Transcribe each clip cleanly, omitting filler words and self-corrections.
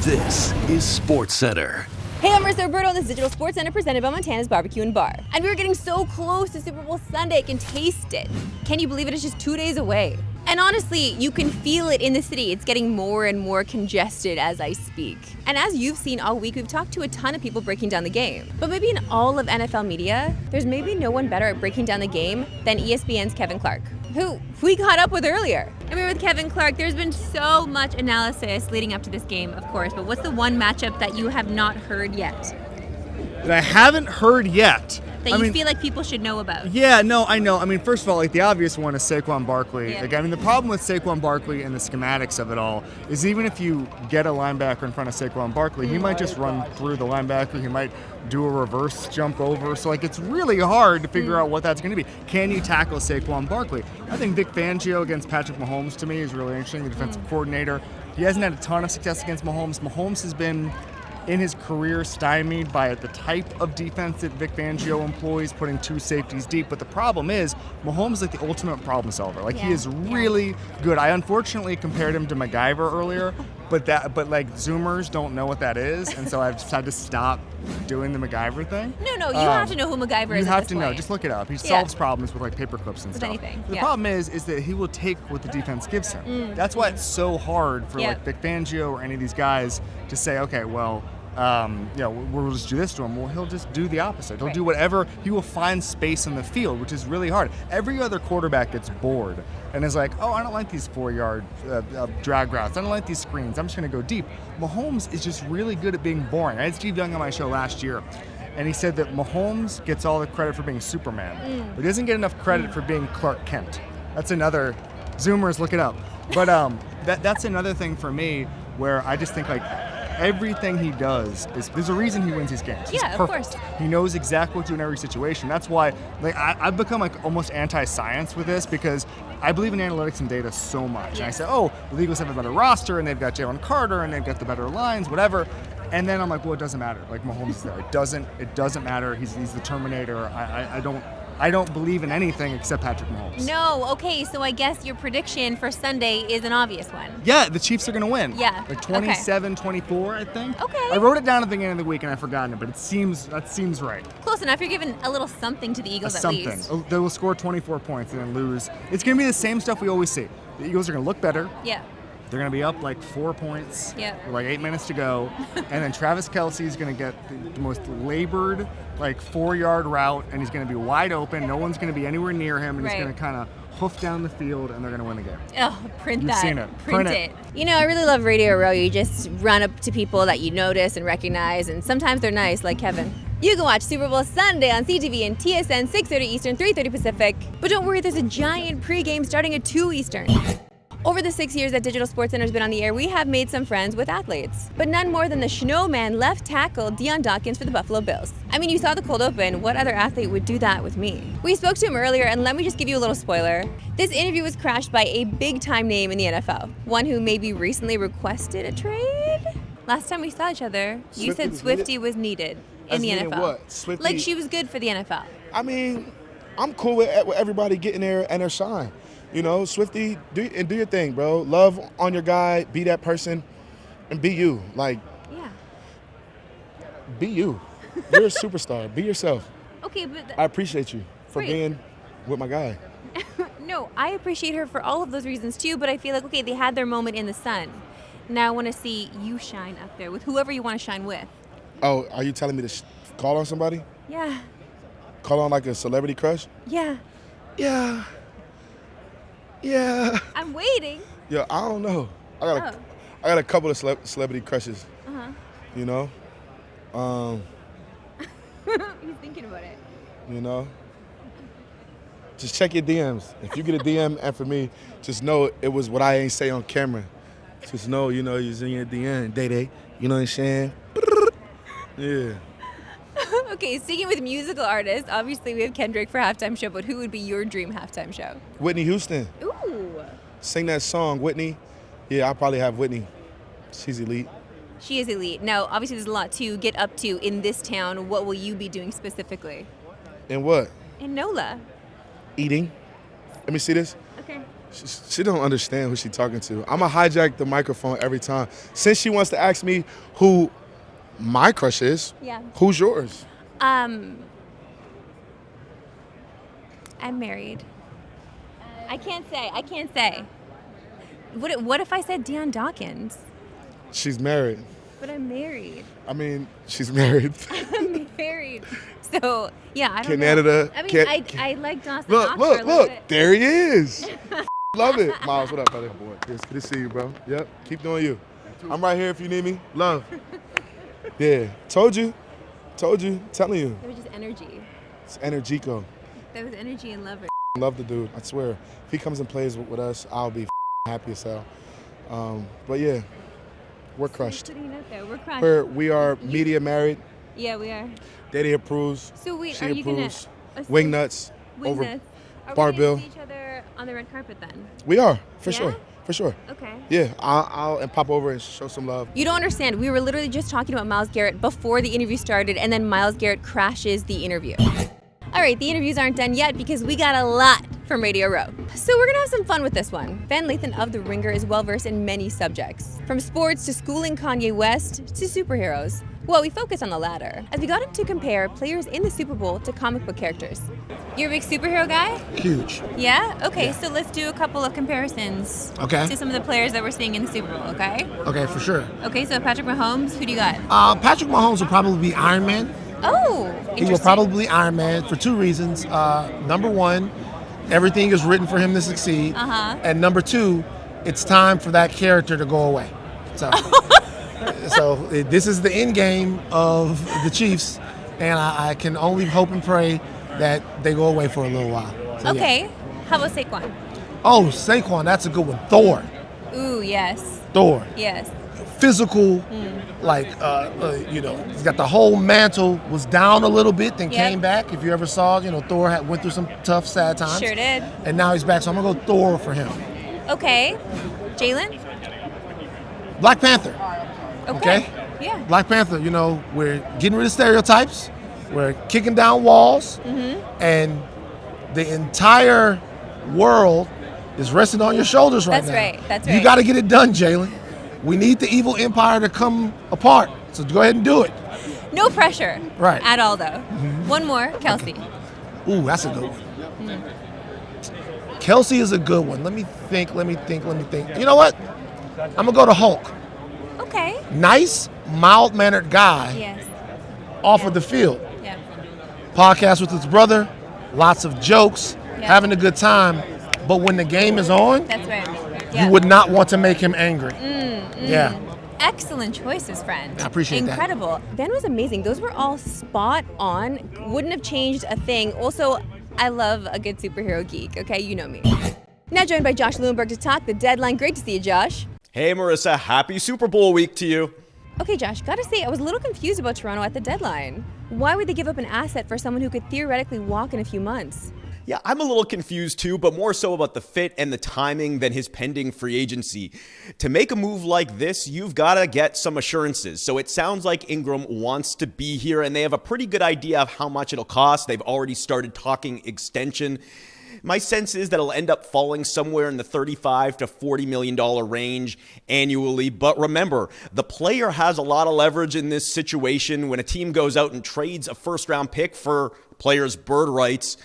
This is SportsCenter. Hey, I'm Marissa Roberto on this Digital Sports Center presented by Montana's Barbecue and Bar. And we're getting so close to Super Bowl Sunday, I can taste it. Can you believe it? It's just 2 days away. And honestly, you can feel it in the city. It's getting more and more congested as I speak. And as you've seen all week, we've talked to a ton of people breaking down the game. But maybe in all of NFL media, there's maybe no one better at breaking down the game than ESPN's Kevin Clark, who we caught up with earlier. I mean, with Kevin Clark, there's been so much analysis leading up to this game, of course, but what's the one matchup that you have not heard yet? That I haven't heard yet. That you feel like people should know about? Yeah, no, I know. I mean, first of all, like the obvious one is Saquon Barkley. Yeah. Like, I mean, the problem with Saquon Barkley and the schematics of it all is even if you get a linebacker in front of Saquon Barkley, he might just run through the linebacker. He might do a reverse jump over. So, like, it's really hard to figure out what that's going to be. Can you tackle Saquon Barkley? I think Vic Fangio against Patrick Mahomes, to me, is really interesting, the defensive coordinator. He hasn't had a ton of success against Mahomes. Mahomes has been, in his career, stymied by the type of defense that Vic Fangio employs, putting two safeties deep. But the problem is, Mahomes is like the ultimate problem solver. Like, he is really good. I unfortunately compared him to MacGyver earlier, but like Zoomers don't know what that is, and so I've just had to stop doing the MacGyver thing. No, you have to know who MacGyver is. You have to know. Just look it up. He solves problems with like paper clips and with stuff. Anything. The problem is that he will take what the defense gives him. That's why it's so hard for like Vic Fangio or any of these guys to say, okay, well, we'll just do this to him. Well, he'll just do the opposite. He'll do whatever. He will find space on the field, which is really hard. Every other quarterback gets bored and is like, oh, I don't like these 4-yard drag routes. I don't like these screens. I'm just going to go deep. Mahomes is just really good at being boring. I had Steve Young on my show last year, and he said that Mahomes gets all the credit for being Superman, but he doesn't get enough credit for being Clark Kent. That's another, Zoomers, look it up. But that's another thing for me where I just think like, everything he does is there's a reason he wins these games. He's perfect. Of course. He knows exactly what to do in every situation. That's why like I've become like almost anti-science with this because I believe in analytics and data so much. And I say, oh, the Eagles have a better roster and they've got Jalen Carter and they've got the better lines, whatever. And then I'm like, well, it doesn't matter. Like Mahomes is there. It doesn't matter. He's the Terminator. I don't believe in anything except Patrick Mahomes. No, okay, so I guess your prediction for Sunday is an obvious one. Yeah, the Chiefs are going to win. Yeah. Like 27-24, I think. Okay. I wrote it down at the beginning of the week and I've forgotten it, but that seems right. Close enough. You're giving a little something to the Eagles at least. Something. They will score 24 points and then lose. It's going to be the same stuff we always see. The Eagles are going to look better. Yeah. They're going to be up like 4 points with like 8 minutes to go. And then Travis Kelce is going to get the most labored like 4-yard route, and he's going to be wide open. No one's going to be anywhere near him, and he's going to kind of hoof down the field, and they're going to win the game. Oh, print that. You've seen it. Print it. You know, I really love Radio Row. You just run up to people that you notice and recognize, and sometimes they're nice, like Kevin. You can watch Super Bowl Sunday on CTV and TSN 6:30 Eastern, 3:30 Pacific. But don't worry, there's a giant pregame starting at 2 Eastern. Over the 6 years that Digital Sports Center has been on the air, we have made some friends with athletes. But none more than the Snowman left tackle Dion Dawkins for the Buffalo Bills. I mean, you saw the cold open. What other athlete would do that with me? We spoke to him earlier, and let me just give you a little spoiler. This interview was crashed by a big-time name in the NFL. One who maybe recently requested a trade? Last time we saw each other, you said Swiftie was needed in the NFL. What? Swiftie? Like she was good for the NFL. I mean, I'm cool with everybody getting there and their shine. You know, Swiftie, do your thing, bro. Love on your guy, be that person, and be you. Like, be you. You're a superstar. Be yourself. Okay, but I appreciate you for being with my guy. No, I appreciate her for all of those reasons too, but I feel like, okay, they had their moment in the sun. Now I want to see you shine up there with whoever you want to shine with. Oh, are you telling me to call on somebody? Yeah. Call on like a celebrity crush? Yeah. Yeah. I'm waiting. Yeah, I don't know. I got a couple of celebrity crushes. You know? He's thinking about it. You know? Just check your DMs. If you get a DM and for me, just know it was what I ain't say on camera. Just know, you know, you're in your DM, Day. You know what I'm saying? Yeah. Okay, speaking with musical artists, obviously we have Kendrick for halftime show, but who would be your dream halftime show? Whitney Houston. Ooh. Sing that song, Whitney. Yeah, I'll probably have Whitney. She's elite. She is elite. Now, obviously there's a lot to get up to in this town. What will you be doing specifically? And what? In NOLA. Eating. Let me see this. Okay. She don't understand who she's talking to. I'm going to hijack the microphone every time. Since she wants to ask me who my crush is, who's yours? I'm married. I can't say. What if I said Dion Dawkins? She's married. But I'm married. I mean, she's married. I'm married. So, yeah, I don't Canada, know. I mean, I like Dawson. Look. There he is. Love it. Myles, what up, brother? Boy, it's good to see you, bro. Yep, keep doing you. I'm right here if you need me. Love. Yeah, told you. Telling you. It was just energy. It's energico. There was energy and love. Love the dude, I swear. If he comes and plays with us, I'll be happy as hell. But yeah, we're crushed. We're crushed. We are media married. Yeah, we are. Daddy approves. So wait, she are you gonna approves. Wing nuts over Are bar we bill. gonna see each other on the red carpet then? We are, for Yeah? sure. Okay. Yeah, I'll pop over and show some love. You don't understand. We were literally just talking about Myles Garrett before the interview started, and then Myles Garrett crashes the interview. All right, the interviews aren't done yet because we got a lot from Radio Row. So we're gonna have some fun with this one. Lathan of The Ringer is well-versed in many subjects, from sports to schooling Kanye West to superheroes. Well, we focused on the latter, as we got him to compare players in the Super Bowl to comic book characters. You're a big superhero guy? Huge. Yeah? Okay, so let's do a couple of comparisons to some of the players that we're seeing in the Super Bowl, okay? Okay, for sure. Okay, so Patrick Mahomes, who do you got? Patrick Mahomes will probably be Iron Man. Oh, He will probably be Iron Man for two reasons. Number one, everything is written for him to succeed. And number two, it's time for that character to go away. So, this is the end game of the Chiefs, and I can only hope and pray that they go away for a little while. So, okay, yeah. How about Saquon? Oh, Saquon, that's a good one. Thor. Ooh, yes. Thor. Yes. Physical, he's got the whole mantle, was down a little bit, then came back. If you ever saw, Thor went through some tough, sad times. Sure did. And now he's back, so I'm going to go Thor for him. Okay. Jalen? Black Panther. Okay. Yeah. Black Panther, we're getting rid of stereotypes. We're kicking down walls. And the entire world is resting on your shoulders right now. That's right. You got to get it done, Jalen. We need the evil empire to come apart. So go ahead and do it. No pressure. Right. At all, though. One more, Kelsey. Okay. Ooh, that's a good one. Kelsey is a good one. Let me think. You know what? I'm going to go to Hulk. Okay. Nice, mild-mannered guy. Yes. Off of the field. Yeah. Podcast with his brother, lots of jokes, having a good time. But when the game is on, that's right. You would not want to make him angry. Yeah. Excellent choices, friend. I appreciate Incredible. that. Incredible. That was amazing. Those were all spot on. Wouldn't have changed a thing. Also, I love a good superhero geek, okay? You know me. Now joined by Josh Lewenberg to talk the deadline. Great to see you, Josh. Hey, Marissa. Happy Super Bowl week to you. Okay, Josh, gotta say, I was a little confused about Toronto at the deadline. Why would they give up an asset for someone who could theoretically walk in a few months? Yeah, I'm a little confused too, but more so about the fit and the timing than his pending free agency. To make a move like this, you've got to get some assurances. So it sounds like Ingram wants to be here, and they have a pretty good idea of how much it'll cost. They've already started talking extension. My sense is that it'll end up falling somewhere in the $35 to $40 million range annually. But remember, the player has a lot of leverage in this situation. When a team goes out and trades a first-round pick for players' bird rights,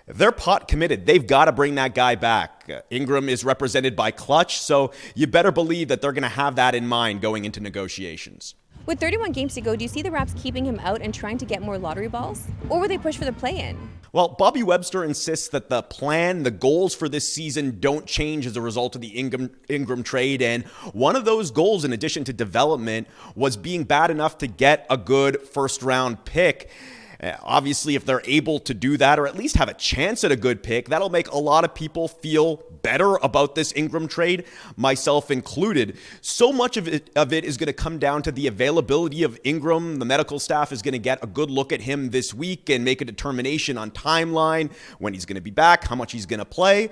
they're pot committed. They've got to bring that guy back. Ingram is represented by Clutch, so you better believe that they're going to have that in mind going into negotiations. With 31 games to go, do you see the Raps keeping him out and trying to get more lottery balls? Or will they push for the play-in? Well, Bobby Webster insists that the plan, the goals for this season don't change as a result of the Ingram trade. And one of those goals, in addition to development, was being bad enough to get a good first-round pick. Obviously, if they're able to do that, or at least have a chance at a good pick, that'll make a lot of people feel better about this Ingram trade, myself included. So much of it is going to come down to the availability of Ingram. The medical staff is going to get a good look at him this week and make a determination on timeline, when he's going to be back, how much he's going to play.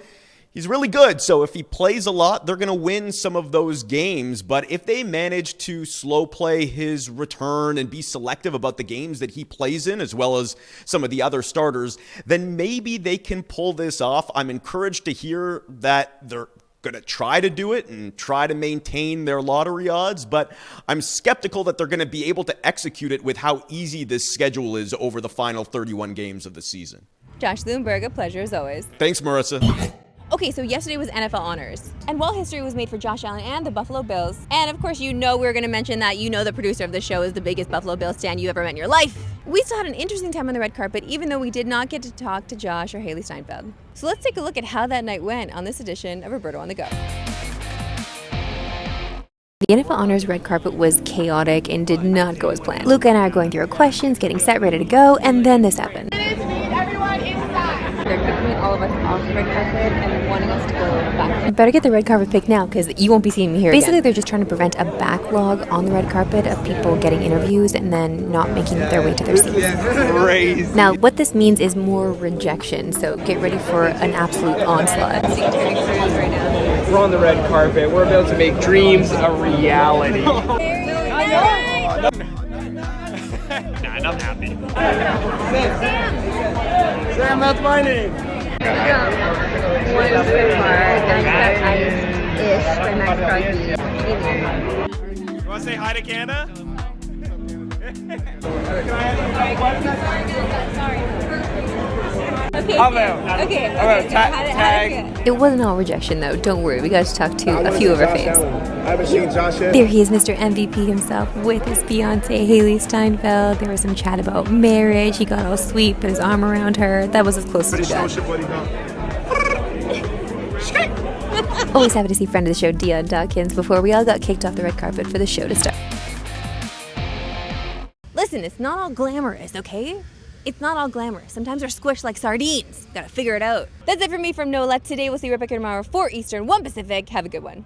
he's really good. So if he plays a lot, they're going to win some of those games. But if they manage to slow play his return and be selective about the games that he plays in, as well as some of the other starters, then maybe they can pull this off. I'm encouraged to hear that they're going to try to do it and try to maintain their lottery odds, but I'm skeptical that they're going to be able to execute it with how easy this schedule is over the final 31 games of the season. Josh Lewenberg, a pleasure as always. Thanks, Marissa. Okay, so yesterday was NFL Honors. And while history was made for Josh Allen and the Buffalo Bills, and of course we were going to mention that the producer of the show is the biggest Buffalo Bills stan you ever met in your life, we still had an interesting time on the red carpet, even though we did not get to talk to Josh or Haley Steinfeld. So let's take a look at how that night went on this edition of Roberto on the Go. The NFL Honors red carpet was chaotic and did not go as planned. Luca and I are going through our questions, getting set, ready to go, and then this happened. They're kicking all of us off the red carpet and wanting us to go back. I better get the red carpet picked now because you won't be seeing me here Basically, they're just trying to prevent a backlog on the red carpet of people getting interviews and then not making their way to their seats. Crazy. Now, what this means is more rejection, so get ready for an absolute onslaught. We're on the red carpet. We're about to make dreams a reality. I know. Nah, I'm happy. Sam, that's my name. One so far, ice-ish by Max Crosby. You want to say hi to Canada? Okay. Okay. Tag. It wasn't all rejection, though. Don't worry. We got to talk to a few of our faves. I haven't seen Josh yet. There he is, Mr. MVP himself, with his fiancée, Haley Steinfeld. There was some chat about marriage. He got all sweet, put his arm around her. That was as close as we got. Always happy to see friend of the show, Dion Dawkins, before we all got kicked off the red carpet for the show to start. Listen, it's not all glamorous, okay? It's not all glamorous. Sometimes they're squished like sardines. Gotta figure it out. That's it for me from No Let today. We'll see you right back here tomorrow, 4 Eastern, 1 Pacific. Have a good one.